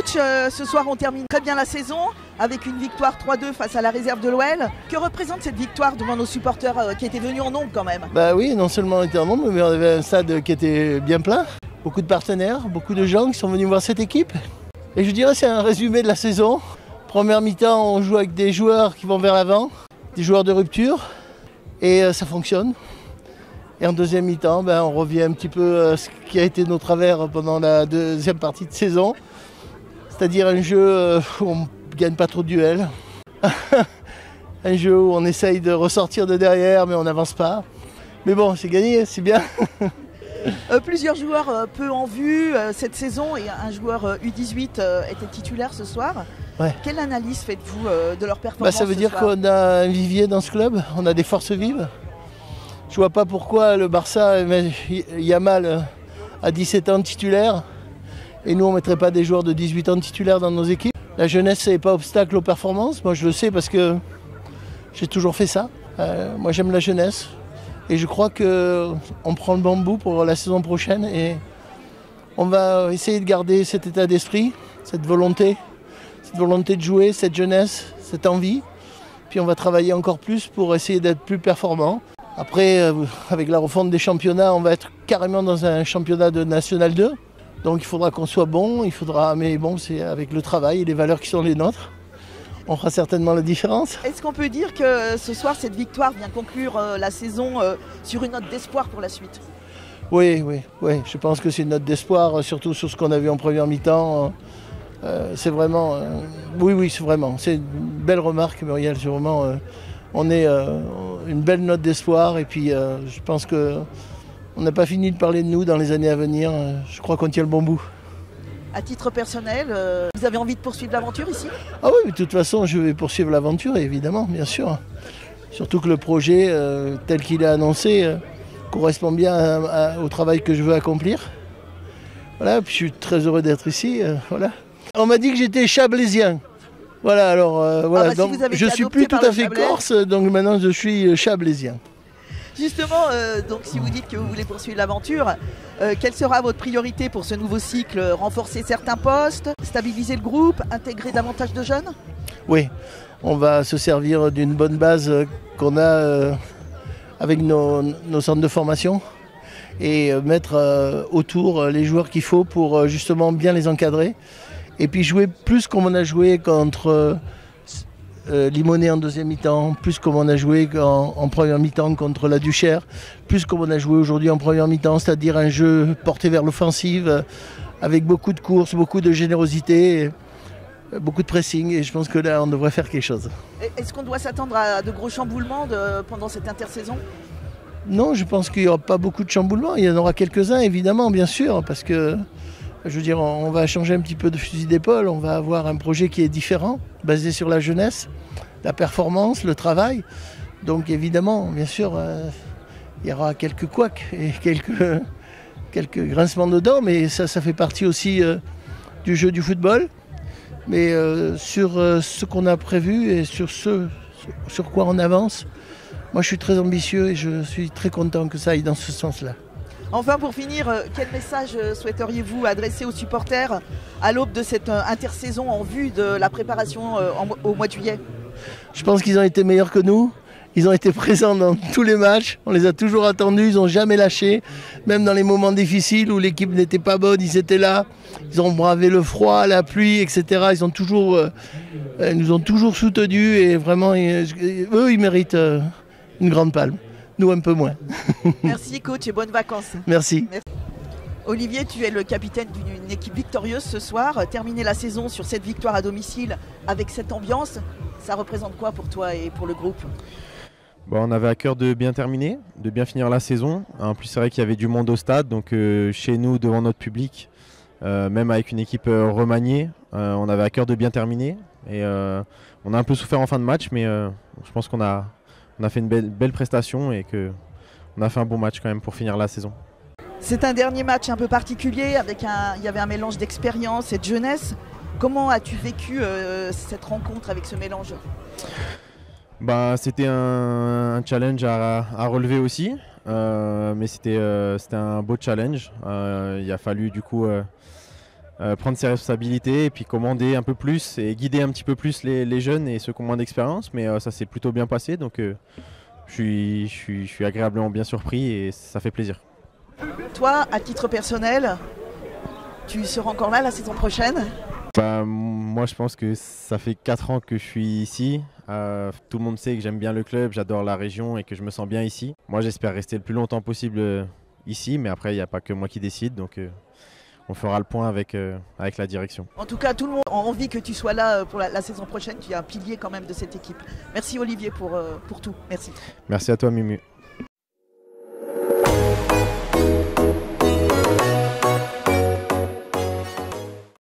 Coach, ce soir on termine très bien la saison avec une victoire 3-2 face à la réserve de l'OL. Que représente cette victoire devant nos supporters qui étaient venus en nombre quand même? Bah oui, non seulement on était en nombre, mais on avait un stade qui était bien plein. Beaucoup de partenaires, beaucoup de gens qui sont venus voir cette équipe. Et je dirais c'est un résumé de la saison. Première mi-temps, on joue avec des joueurs qui vont vers l'avant, des joueurs de rupture, et ça fonctionne. Et en deuxième mi-temps, on revient un petit peu à ce qui a été nos travers pendant la deuxième partie de saison. C'est-à-dire un jeu où on ne gagne pas trop de duels. Un jeu où on essaye de ressortir de derrière, mais on n'avance pas. Mais bon, c'est gagné, c'est bien. Plusieurs joueurs peu en vue cette saison et un joueur U18 était titulaire ce soir. Ouais. Quelle analyse faites-vous de leur performance? Ça veut dire qu'on a un vivier dans ce club, on a des forces vives. Je vois pas pourquoi le Barça, Yamal a 17 ans de titulaire et nous on ne mettrait pas des joueurs de 18 ans de titulaire dans nos équipes. La jeunesse n'est pas obstacle aux performances, moi je le sais parce que j'ai toujours fait ça. Moi j'aime la jeunesse et je crois qu'on prend le bon bout pour la saison prochaine et on va essayer de garder cet état d'esprit, cette volonté de jouer, cette jeunesse, cette envie. Puis on va travailler encore plus pour essayer d'être plus performant. Après, avec la refonte des championnats, on va être carrément dans un championnat de National 2. Donc il faudra qu'on soit bon, mais bon, c'est avec le travail et les valeurs qui sont les nôtres. On fera certainement la différence. Est-ce qu'on peut dire que ce soir, cette victoire vient conclure la saison sur une note d'espoir pour la suite? Oui, je pense que c'est une note d'espoir, surtout sur ce qu'on a vu en première mi-temps. C'est vraiment, oui, c'est vraiment, c'est une belle remarque, Muriel, c'est vraiment, on est une belle note d'espoir et puis je pense qu'on n'a pas fini de parler de nous dans les années à venir, je crois qu'on tient le bon bout. À titre personnel, vous avez envie de poursuivre l'aventure ici? Ah oui, de toute façon, je vais poursuivre l'aventure, évidemment, bien sûr. Surtout que le projet, tel qu'il est annoncé, correspond bien au travail que je veux accomplir. Voilà, puis je suis très heureux d'être ici, voilà. On m'a dit que j'étais chablaisien. Voilà, alors voilà. Donc, si je suis plus tout à fait corse, donc maintenant je suis chablaisien. Justement, donc si vous dites que vous voulez poursuivre l'aventure, quelle sera votre priorité pour ce nouveau cycle? Renforcer certains postes, stabiliser le groupe, intégrer davantage de jeunes? Oui, on va se servir d'une bonne base qu'on a avec nos centres de formation et mettre autour les joueurs qu'il faut pour justement bien les encadrer. Et puis jouer plus comme on a joué contre Limonest en deuxième mi-temps, plus comme on a joué en première mi-temps contre la Duchère, plus comme on a joué aujourd'hui en première mi-temps, c'est-à-dire un jeu porté vers l'offensive, avec beaucoup de courses, beaucoup de générosité, beaucoup de pressing, et je pense que là on devrait faire quelque chose. Est-ce qu'on doit s'attendre à de gros chamboulements pendant cette intersaison? Non, je pense qu'il n'y aura pas beaucoup de chamboulements, il y en aura quelques-uns évidemment, bien sûr, parce que je veux dire, on va changer un petit peu de fusil d'épaule, on va avoir un projet qui est différent, basé sur la jeunesse, la performance, le travail. Donc évidemment, bien sûr, il y aura quelques couacs et quelques grincements de dents, mais ça fait partie aussi du jeu du football. Mais sur ce qu'on a prévu et sur quoi on avance, moi je suis très ambitieux et je suis très content que ça aille dans ce sens-là. Enfin, pour finir, quel message souhaiteriez-vous adresser aux supporters à l'aube de cette intersaison en vue de la préparation au mois de juillet? Je pense qu'ils ont été meilleurs que nous. Ils ont été présents dans tous les matchs. On les a toujours attendus. Ils n'ont jamais lâché. Même dans les moments difficiles où l'équipe n'était pas bonne, ils étaient là. Ils ont bravé le froid, la pluie, etc. Ils nous ont toujours soutenus. Et vraiment, eux, ils méritent une grande palme. Nous, un peu moins. Merci coach et bonnes vacances. Merci. Olivier, tu es le capitaine d'une équipe victorieuse ce soir. Terminer la saison sur cette victoire à domicile avec cette ambiance, ça représente quoi pour toi et pour le groupe? On avait à cœur de bien terminer, de bien finir la saison. En plus, c'est vrai qu'il y avait du monde au stade, donc chez nous, devant notre public, même avec une équipe remaniée, on avait à cœur de bien terminer. Et on a un peu souffert en fin de match, mais je pense qu'on a fait une belle prestation et qu'on a fait un bon match quand même pour finir la saison. C'est un dernier match un peu particulier, il y avait un mélange d'expérience et de jeunesse. Comment as-tu vécu cette rencontre avec ce mélange? C'était un challenge à relever aussi, mais c'était un beau challenge. Il a fallu du coup prendre ses responsabilités et puis commander un peu plus et guider un petit peu plus les jeunes et ceux qui ont moins d'expérience. Mais ça s'est plutôt bien passé, donc je suis agréablement bien surpris et ça fait plaisir. Toi, à titre personnel, tu seras encore là la saison prochaine? Moi je pense que ça fait 4 ans que je suis ici. Tout le monde sait que j'aime bien le club, j'adore la région et que je me sens bien ici. Moi j'espère rester le plus longtemps possible ici, mais après il n'y a pas que moi qui décide, donc on fera le point avec la direction. En tout cas, tout le monde a envie que tu sois là pour la saison prochaine. Tu es un pilier quand même de cette équipe. Merci Olivier pour tout. Merci. Merci à toi Mimu.